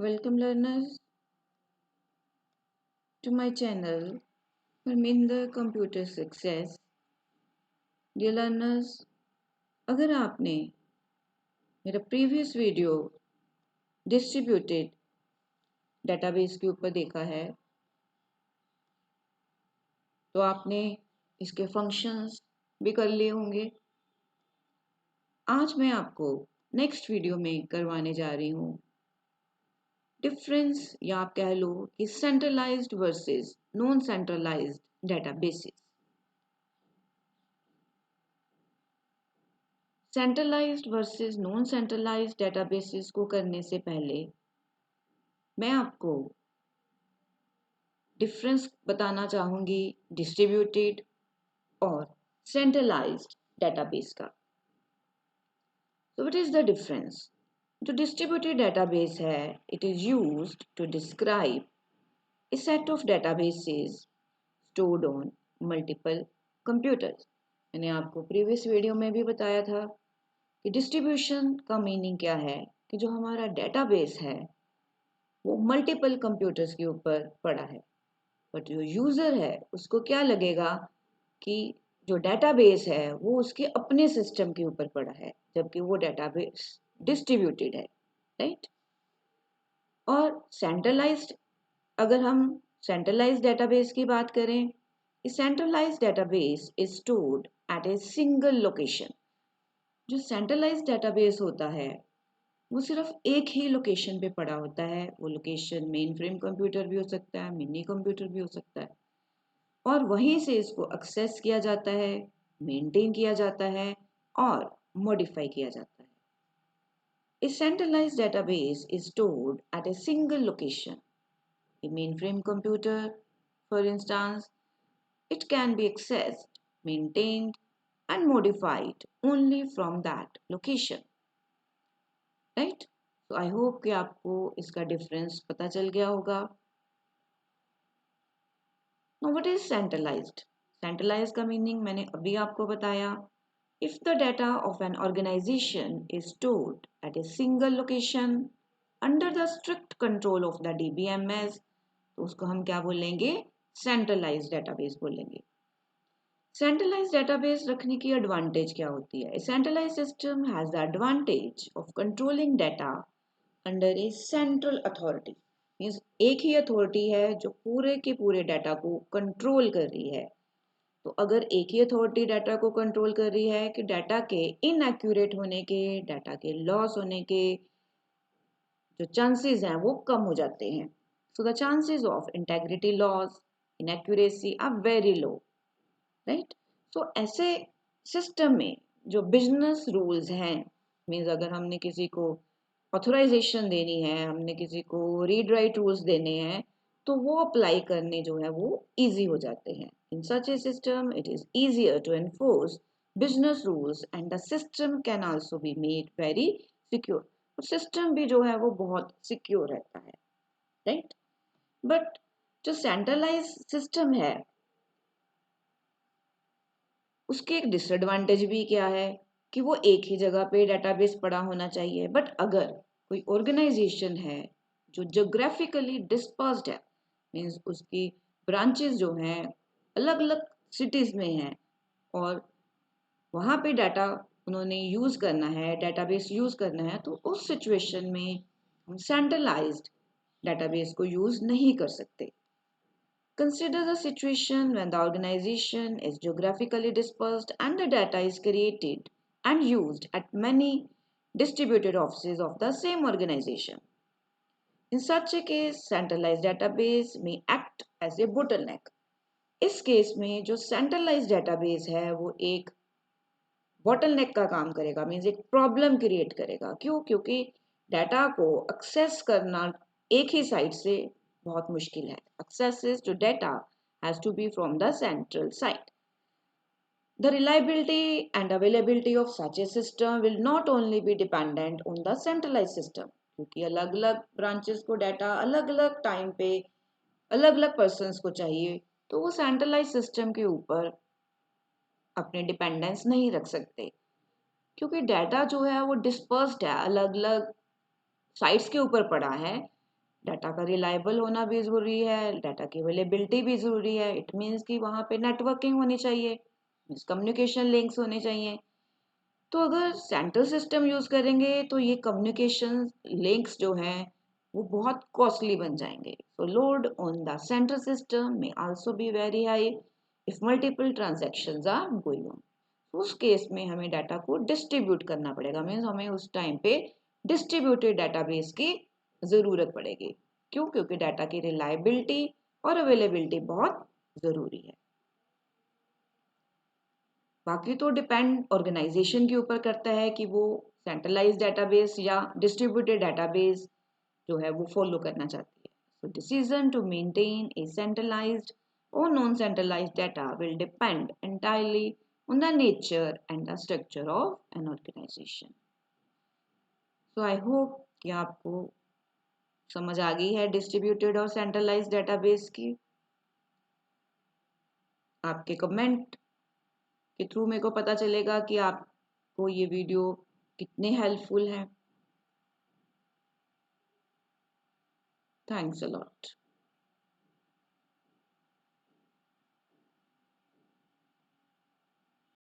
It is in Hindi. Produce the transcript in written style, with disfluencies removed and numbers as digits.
Welcome learners to my channel Parminder Computer Success. Dear learners, अगर आपने मेरा प्रीवियस वीडियो डिस्ट्रीब्यूटेड डेटाबेस के ऊपर देखा है तो आपने इसके फंक्शंस भी कर लिए होंगे। आज मैं आपको नेक्स्ट वीडियो में करवाने जा रही हूँ डिफरेंस या आप कह लो कि centralised versus non centralised databases. Centralised versus non centralised databases को करने से पहले मैं आपको डिफरेंस बताना चाहूँगी डिस्ट्रीब्यूटेड और सेंट्रलाइज्ड डेटाबेस का। So what is the difference? जो डिस्ट्रीब्यूटेड डेटाबेस है it is used to describe a set of databases stored on multiple computers। मैंने आपको प्रीवियस वीडियो में भी बताया था कि डिस्ट्रीब्यूशन का मीनिंग क्या है कि जो हमारा डेटाबेस है वो मल्टीपल कंप्यूटर्स के ऊपर पड़ा है, बट जो यूज़र है उसको क्या लगेगा कि जो डेटाबेस है वो उसके अपने सिस्टम के ऊपर पड़ा है, जबकि वो डेटाबेस डिस्ट्रीब्यूटेड है, राइट। और सेंट्रलाइज्ड, अगर हम सेंट्रलाइज्ड डेटाबेस की बात करें, centralised database is stored at a single location. जो सेंट्रलाइज्ड डेटाबेस होता है वो सिर्फ एक ही लोकेशन पे पड़ा होता है। वो लोकेशन मेन फ्रेम कंप्यूटर भी हो सकता है, मिनी कंप्यूटर भी हो सकता है, और वहीं से इसको एक्सेस किया जाता है, मेंटेन किया जाता है और मॉडिफाई किया जाता है। A centralized database is stored at a single location. A mainframe computer, for instance, it can be accessed, maintained and modified only from that location. Right? So I hope कि आपको इसका डिफरेंस पता चल गया होगा। Now what is centralized? Centralized का मीनिंग मैंने अभी आपको बताया। If the data of an organization is stored at a single location under the strict control of the DBMS, तो उसको हम क्या बोलेंगे? Centralized database बोलेंगे। Centralized database रखने की एडवांटेज क्या होती है? A centralized system has the advantage of controlling data under a central authority. Means एक ही अथॉरिटी है जो पूरे के पूरे डाटा को कंट्रोल कर रही है। तो अगर एक ही अथॉरिटी डाटा को कंट्रोल कर रही है कि डाटा के इनएक्यूरेट होने के, डाटा के लॉस होने के जो चांसेस हैं वो कम हो जाते हैं। So the chances of integrity loss, inaccuracy are very low, right. So ऐसे सिस्टम में जो बिजनेस रूल्स हैं, मीन्स अगर हमने किसी को ऑथराइजेशन देनी है, हमने किसी को रीड राइट रूल्स देने हैं, तो वो अप्लाई करने जो है वो इजी हो जाते हैं। In such a system it is easier to enforce business rules and the system can also be made very secure. System भी जो है वो बहुत सिक्योर रहता है, राइट। बट जो सेंट्रलाइज सिस्टम है उसके एक डिसएडवांटेज भी क्या है कि वो एक ही जगह पे डेटाबेस पड़ा होना चाहिए। बट अगर कोई ऑर्गेनाइजेशन है जो जोग्राफिकली डिस्पर्स्ड है, मीन्स उसकी ब्रांचेस जो हैं अलग अलग सिटीज में हैं और वहाँ पे डाटा उन्होंने यूज़ करना है, डेटाबेस यूज़ करना है, तो उस सिचुएशन में हम सेंट्रलाइज्ड डेटाबेस को यूज़ नहीं कर सकते। Consider the situation when the organization is geographically dispersed and the data is created and used at many distributed offices of the same organization. In such a case, centralized database may act as a bottleneck. इस केस में जो centralized database है वो एक bottleneck का काम करेगा, मीन्स एक प्रॉब्लम क्रिएट करेगा। क्यों? क्योंकि डाटा को एक्सेस करना एक ही साइट से बहुत मुश्किल है। Access to data has to be from the central site. The reliability and availability of such a system will not only be dependent on the centralized system, क्योंकि अलग अलग ब्रांचेस को डाटा अलग अलग टाइम पे अलग अलग पर्सन्स को चाहिए, तो वो सेंट्रलाइज सिस्टम के ऊपर अपने डिपेंडेंस नहीं रख सकते, क्योंकि डाटा जो है वो डिस्पर्स्ड है, अलग अलग साइट्स के ऊपर पड़ा है। डाटा का रिलायबल होना भी ज़रूरी है, डाटा की अवेलेबिलिटी भी ज़रूरी है। इट मीन्स कि वहाँ पे नेटवर्किंग होनी चाहिए, मीन्स कम्युनिकेशन लिंक्स होने चाहिए। तो अगर सेंट्रल सिस्टम यूज़ करेंगे तो ये कम्युनिकेशन लिंक्स जो हैं वो बहुत कॉस्टली बन जाएंगे। So load on the central system में also be very high if multiple transactions are going on. उस केस में हमें डाटा को डिस्ट्रीब्यूट करना पड़ेगा, मीन्स हमें उस टाइम पे डिस्ट्रीब्यूटेड डाटाबेस की ज़रूरत पड़ेगी। क्यों? क्योंकि डाटा की रिलायबिलिटी और अवेलेबिलिटी बहुत ज़रूरी है। बाकी तो डिपेंड ऑर्गेनाइजेशन के ऊपर करता है कि वो सेंट्रलाइज डाटाबेस या डिस्ट्रीब्यूटेड डाटाबेस जो है वो फॉलो करना चाहती है। So decision to maintain a centralised और non centralised data will depend entirely on the nature and the structure of an organization. So I hope कि आपको समझ आ गई है डिस्ट्रीब्यूटेड और सेंट्रलाइज्ड डेटाबेस की। आपके कमेंट के थ्रू मेरे को पता चलेगा कि आपको ये वीडियो कितने हेल्पफुल है। Thanks a lot.